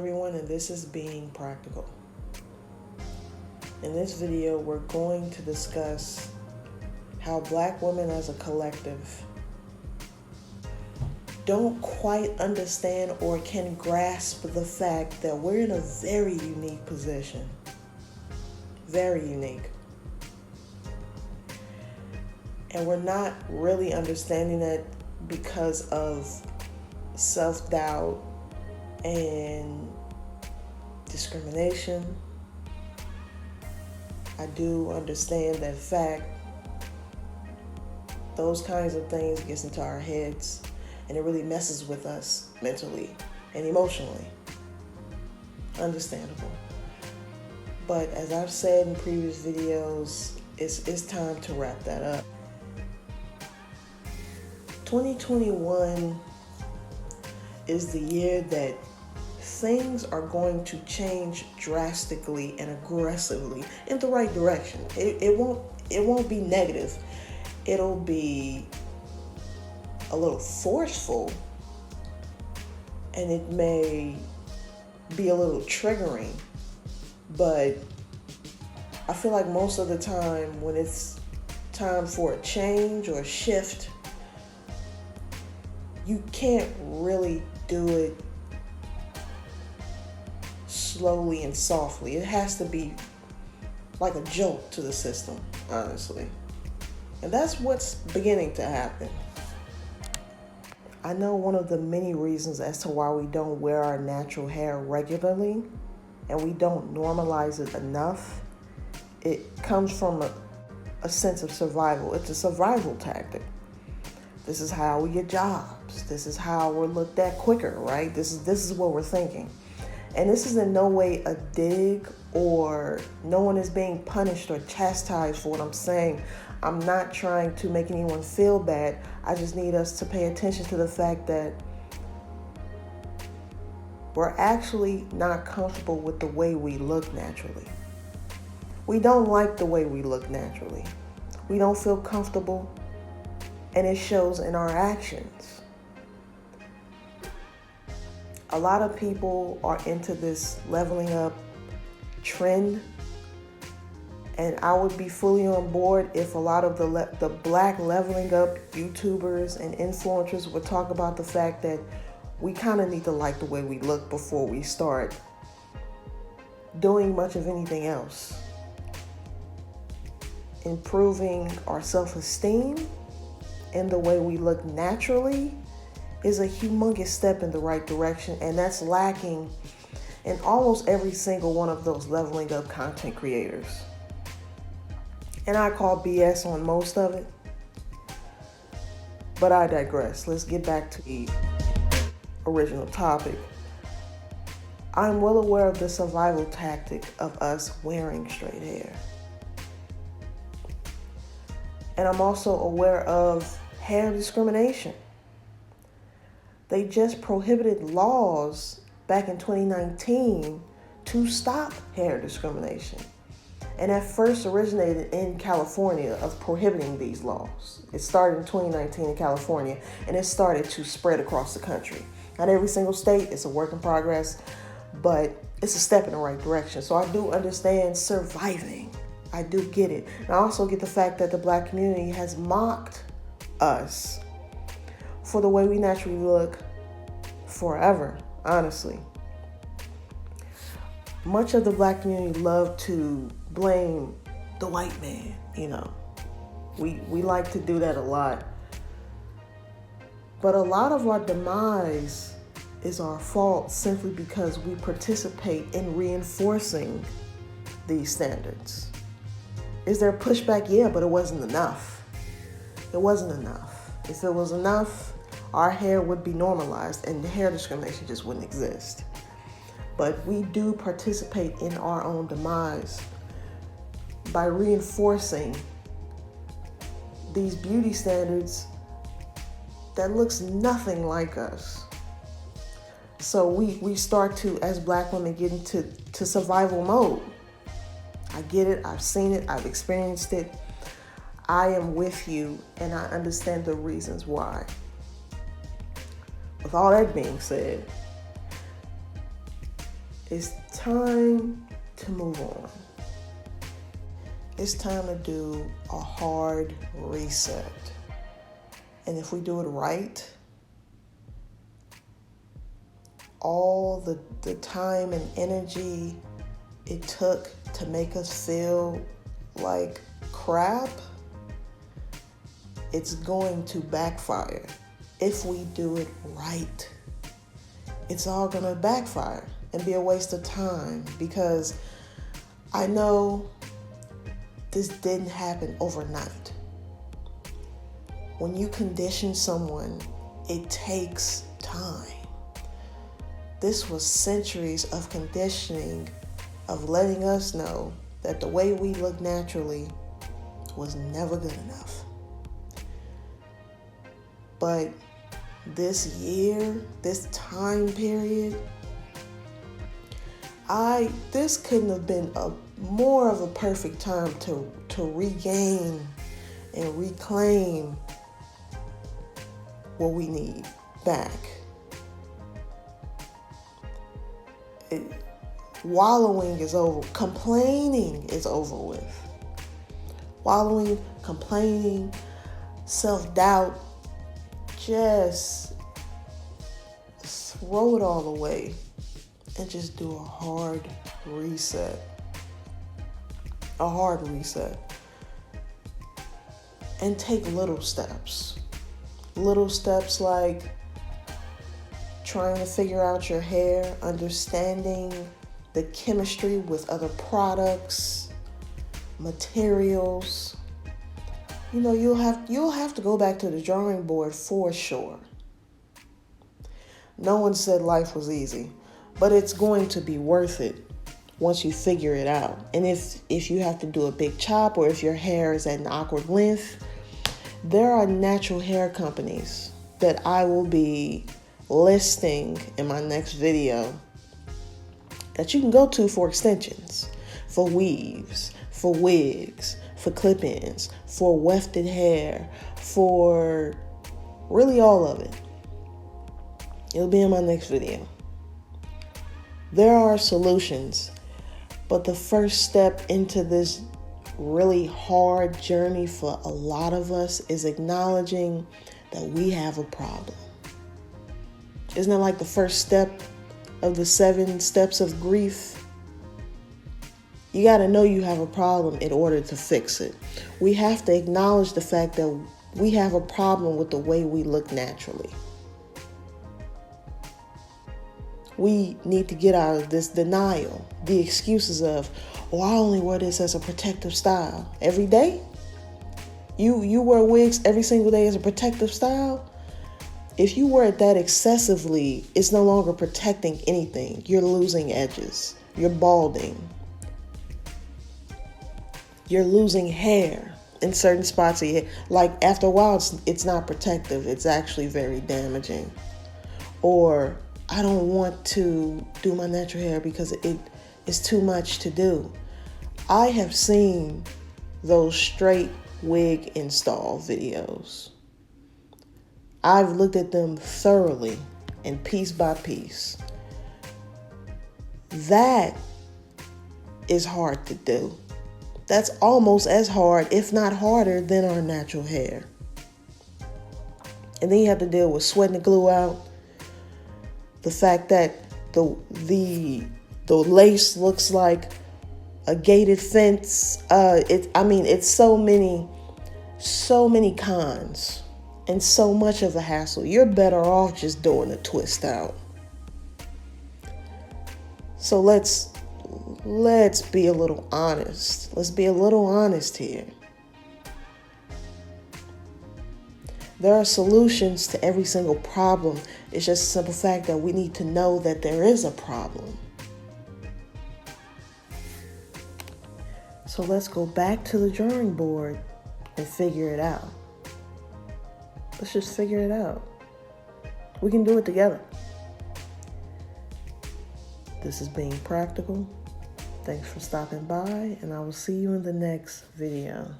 everyone, and this is Being Practical. In this video, we're going to discuss how Black women as a collective don't quite understand or can grasp the fact that we're in a very unique position. Very unique. And we're not really understanding that because of self-doubt and discrimination. I do understand that fact. Those kinds of things gets into our heads and it really messes with us mentally and emotionally. Understandable. But as I've said in previous videos, it's time to wrap that up. 2021 is the year that things are going to change drastically and aggressively in the right direction. It won't be negative. It'll be a little forceful, and it may be a little triggering, but I feel like most of the time when it's time for a change or a shift, you can't really do it slowly and softly. It has to be like a jolt to the system, honestly. And that's what's beginning to happen. I know one of the many reasons as to why we don't wear our natural hair regularly and we don't normalize it enough, it comes from a sense of survival. It's a survival tactic. This is how we get jobs. This is how we're looked at quicker, right? This is what we're thinking. And this is in no way a dig, or no one is being punished or chastised for what I'm saying. I'm not trying to make anyone feel bad. I just need us to pay attention to the fact that we're actually not comfortable with the way we look naturally. We don't like the way we look naturally. We don't feel comfortable, and it shows in our actions. A lot of people are into this leveling up trend, and I would be fully on board if a lot of the Black leveling up YouTubers and influencers would talk about the fact that we kind of need to like the way we look before we start doing much of anything else. Improving our self-esteem and the way we look naturally is a humongous step in the right direction, and that's lacking in almost every single one of those leveling up content creators. And I call BS on most of it, but I digress. Let's get back to the original topic. I'm well aware of the survival tactic of us wearing straight hair. And I'm also aware of hair discrimination. They just prohibited laws back in 2019 to stop hair discrimination. And that first originated in California of prohibiting these laws. It started in 2019 in California, and it started to spread across the country. Not every single state, it's a work in progress, but it's a step in the right direction. So I do understand surviving. I do get it. And I also get the fact that the Black community has mocked us for the way we naturally look forever, honestly. Much of the Black community love to blame the white man, you know. We like to do that a lot. But a lot of our demise is our fault simply because we participate in reinforcing these standards. Is there pushback? Yeah, but it wasn't enough. It wasn't enough. If it was enough, our hair would be normalized and hair discrimination just wouldn't exist. But we do participate in our own demise by reinforcing these beauty standards that looks nothing like us. So we start to, as Black women, get into survival mode. I get it, I've seen it, I've experienced it. I am with you, and I understand the reasons why. With all that being said, It's time to move on. It's time to do a hard reset. And if we do it right, all the time and energy it took to make us feel like crap, it's going to backfire if we do it right. It's all going to backfire and be a waste of time, because I know this didn't happen overnight. When you condition someone, it takes time. This was centuries of conditioning, of letting us know that the way we look naturally was never good enough. But this year, this time period, this couldn't have been more of a perfect time to regain and reclaim what we need back. Wallowing is over. Complaining is over with. Wallowing, complaining, self-doubt, just throw it all away and just do a hard reset. A hard reset. And take little steps. Little steps like trying to figure out your hair, understanding the chemistry with other products, materials. You know, you'll have to go back to the drawing board for sure. No one said life was easy, but it's going to be worth it once you figure it out. And if you have to do a big chop, or if your hair is at an awkward length, there are natural hair companies that I will be listing in my next video that you can go to for extensions, for weaves, for wigs, for clip-ins, for wefted hair, for really all of it. It'll be in my next video. There are solutions, but the first step into this really hard journey for a lot of us is acknowledging that we have a problem. Isn't it like the first step of the 7 steps of grief? You got to know you have a problem in order to fix it. We have to acknowledge the fact that we have a problem with the way we look naturally. We need to get out of this denial, the excuses of, oh, I only wear this as a protective style. Every day? You wear wigs every single day as a protective style? If you wear it that excessively, it's no longer protecting anything. You're losing edges. You're balding. You're losing hair in certain spots of your hair. Like, after a while, it's not protective. It's actually very damaging. Or, I don't want to do my natural hair because it is too much to do. I have seen those straight wig install videos. I've looked at them thoroughly and piece by piece. That is hard to do. That's almost as hard, if not harder, than our natural hair. And then you have to deal with sweating the glue out. The fact that the lace looks like a gated fence. It's so many cons and so much of a hassle. You're better off just doing a twist out. So let's be a little honest. Let's be a little honest here. There are solutions to every single problem. It's just a simple fact that we need to know that there is a problem. So let's go back to the drawing board and figure it out. Let's just figure it out. We can do it together. This is Being Practical. Thanks for stopping by, and I will see you in the next video.